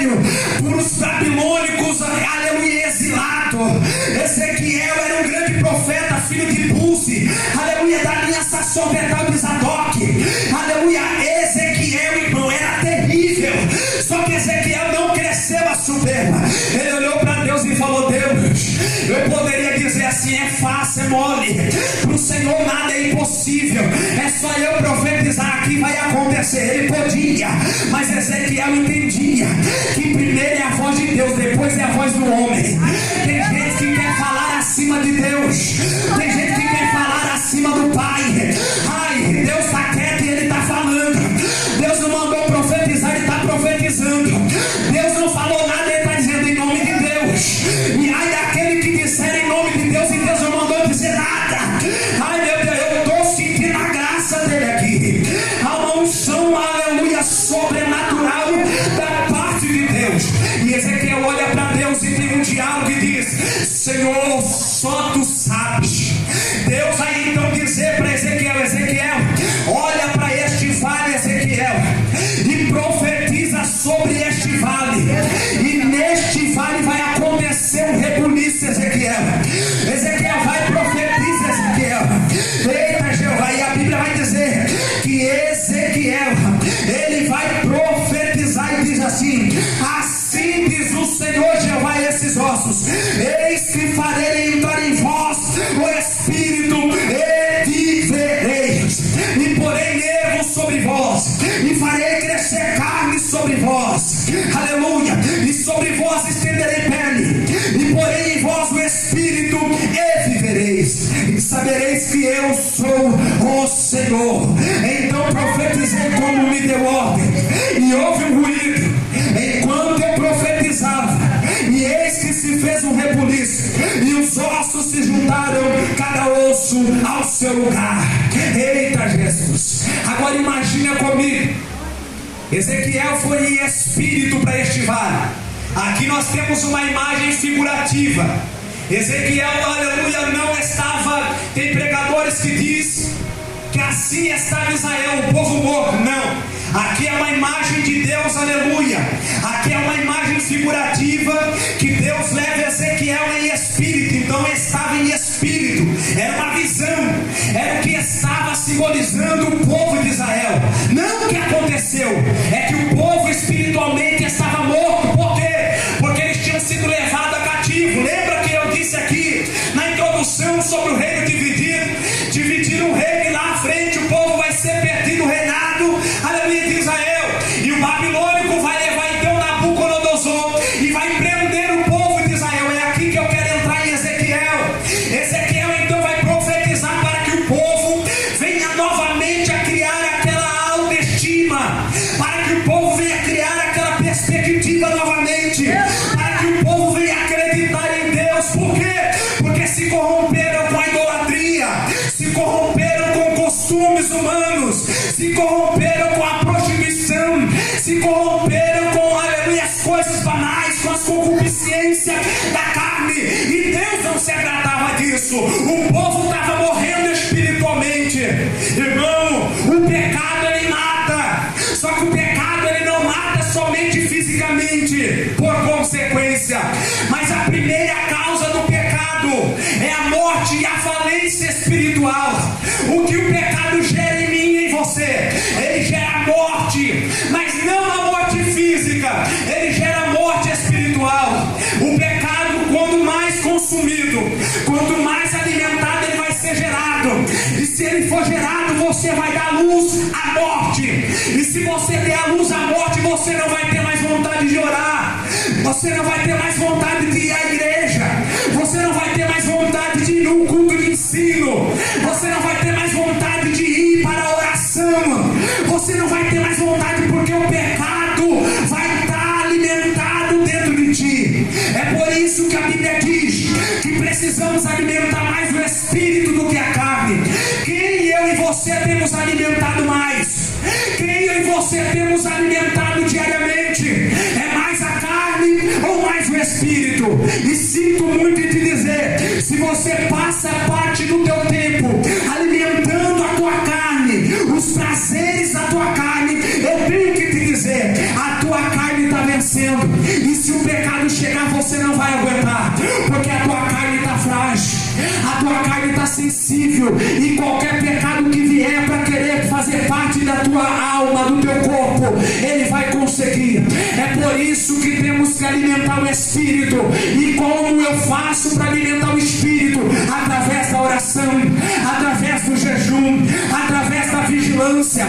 cativeiro por os babilônicos, aleluia, exilado. Ezequiel era um grande profeta, filho de Buzi, aleluia, da linha sacerdotal de Zadok, aleluia. Ezequiel, irmão, era terrível, só que Ezequiel não cresceu a soberba. Ele olhou para Deus e falou: Deus, eu poderia dizer assim, é fácil, é mole, para o Senhor nada é impossível, é só eu profetizar aqui, vai acontecer. Ele podia, mas Ezequiel entendia que primeiro é a voz de Deus, depois é a voz do homem. Tem gente que quer falar acima de Deus, tem gente que quer falar acima do Pai. Ai, Deus está quieto e Ele está falando. Deus não mandou profetizar, Ele está profetizando. Deus não falou nada, Ele está dizendo em nome de Deus. E ai daquele que disser em nome de Deus e Deus não mandou dizer nada. Ai meu Deus, eu estou sentindo a graça dele aqui. Há uma unção, aleluia, sobrenatural da parte de Deus. E Ezequiel olha para Deus e tem um diálogo e diz: Senhor, só tu sabes. Deus vai então dizer para Ezequiel: Ezequiel, olha para este vale, Ezequiel, e profetiza sobre este vale. E neste vale vai acontecer um rebuliço, Ezequiel. Ezequiel vai profetizar, Ezequiel. Eita Jeová, e a Bíblia vai dizer que Ezequiel, ele vai profetizar e diz assim: assim diz o Senhor Jeová a esses ossos: eis que farei entrar em vós o Espírito e vivereis, e porei nervos sobre vós, e farei crescer carne sobre vós, aleluia, e sobre vós estenderei pele, e porei em vós o Espírito e vivereis, e sabereis que eu sou o Senhor. Então profetizei como me deu ordem, e houve um ruído enquanto eu profetizava, e eis que se fez um rebuliço, e os ossos se juntaram, cada osso ao seu lugar. Eita Jesus! Agora imagina comigo, Ezequiel foi em espírito para este vale. Aqui nós temos uma imagem figurativa. Ezequiel, aleluia, não estava. Tem pregadores que diz que assim estava Israel, o povo morto. Não. Aqui é uma imagem de Deus, aleluia. Aqui é uma imagem figurativa que Deus leva Ezequiel em espírito. Então estava em espírito. Era uma visão. Era o que estava simbolizando o povo de Israel. Não o que aconteceu. É que o povo espiritualmente estava morto. Por quê? Porque eles tinham sido levados a cativo. Lembra que eu disse aqui na introdução sobre o reino dividido? Dividir um reino e lá à frente o povo vai ser perdido o reinado, aleluia, de Israel. E o babilônico vai levar então Nabucodonosor e vai prender o povo de Israel. É aqui que eu quero entrar em Ezequiel. Ezequiel então vai profetizar para que o povo venha novamente a criar aquela autoestima, para que o povo venha criar aquela perspectiva novamente, para que o povo venha acreditar em Deus. Por quê? Porque se corromperam com a idolatria, se corromperam com costumes humanos, se corromperam com a prostituição, se corromperam com, aleluia, as coisas banais, com as concupiscências da carne, e Deus não se agradava disso. O povo estava morrendo espiritualmente. Irmão, o pecado ele mata, só que o pecado ele não mata somente fisicamente, por consequência, mas a primeira causa do pecado é a morte e a falência espiritual. O que o pecado gera em mim e em você? Ele gera morte, mas não a morte física, ele gera morte espiritual. O pecado, quanto mais consumido, quanto mais alimentado, ele vai ser gerado. E se ele for gerado, você vai dar luz à morte. E se você der a luz à morte, você não vai ter mais vontade de orar, você não vai ter mais vontade de ir à igreja, você não vai ter mais vontade de ir num culto de ensino, você não vai ter mais vontade de ir para a oração, você não vai ter mais vontade, porque o pecado vai estar alimentado dentro de ti. É por isso que a Bíblia diz que precisamos alimentar mais o espírito do que a carne. Quem eu e você temos alimentado mais? Quem eu e você temos alimentado diariamente? É mais a carne ou mais o espírito? E sinto muito em te dizer, se você passa parte do teu tempo alimentando a tua carne, os prazeres da tua carne, eu tenho que te dizer, a tua carne está vencendo. E se o pecado chegar, você não vai aguentar, porque a tua carne está frágil, a tua carne está sensível, e qualquer pecado que vier para querer fazer parte da tua alma, do teu corpo, ele vai conseguir. É por isso que temos que alimentar o Espírito. E como eu faço para alimentar o Espírito? Através da oração, através do jejum, através da vigilância,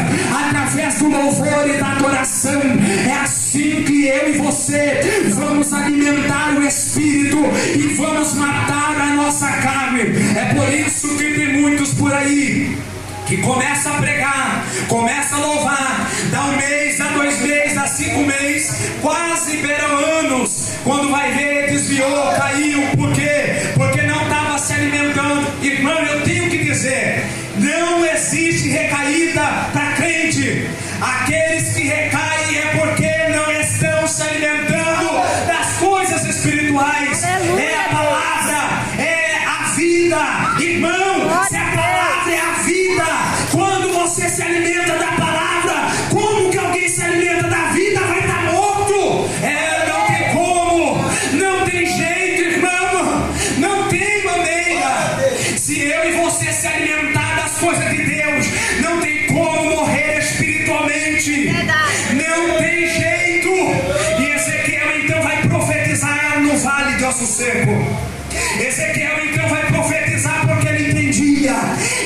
através do louvor e da adoração. É assim que eu e você vamos alimentar o Espírito e vamos matar a nossa carne. É por isso que tem muitos por aí que começa a pregar, começa a louvar, dá 1 mês, dá 2 meses, dá 5 meses, quase verão anos, quando vai ver, desviou, caiu. Por quê? Porque não estava se alimentando. Irmão, eu tenho que dizer, não existe recaída para crente. Aqueles que recaem é porque não estão se alimentando das coisas espirituais. É a palavra, é a vida. Irmão, se a palavra é a vida, quando você se alimenta da palavra, como que alguém se alimenta da vida? Vai estar morto. Não tem como, não tem jeito, irmão, não tem maneira. Se eu e você se alimentar das coisas de Deus, não tem como morrer espiritualmente. Não tem jeito. E Ezequiel então vai profetizar no vale de Osso Seco. Ezequiel então vai profetizar porque ele entendia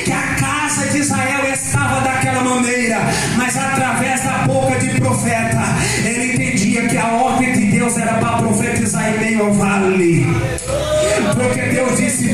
que a casa de Israel estava daquela maneira, mas através da boca de profeta ele entendia que a ordem de Deus era para profetizar em meio ao vale, porque Deus disse: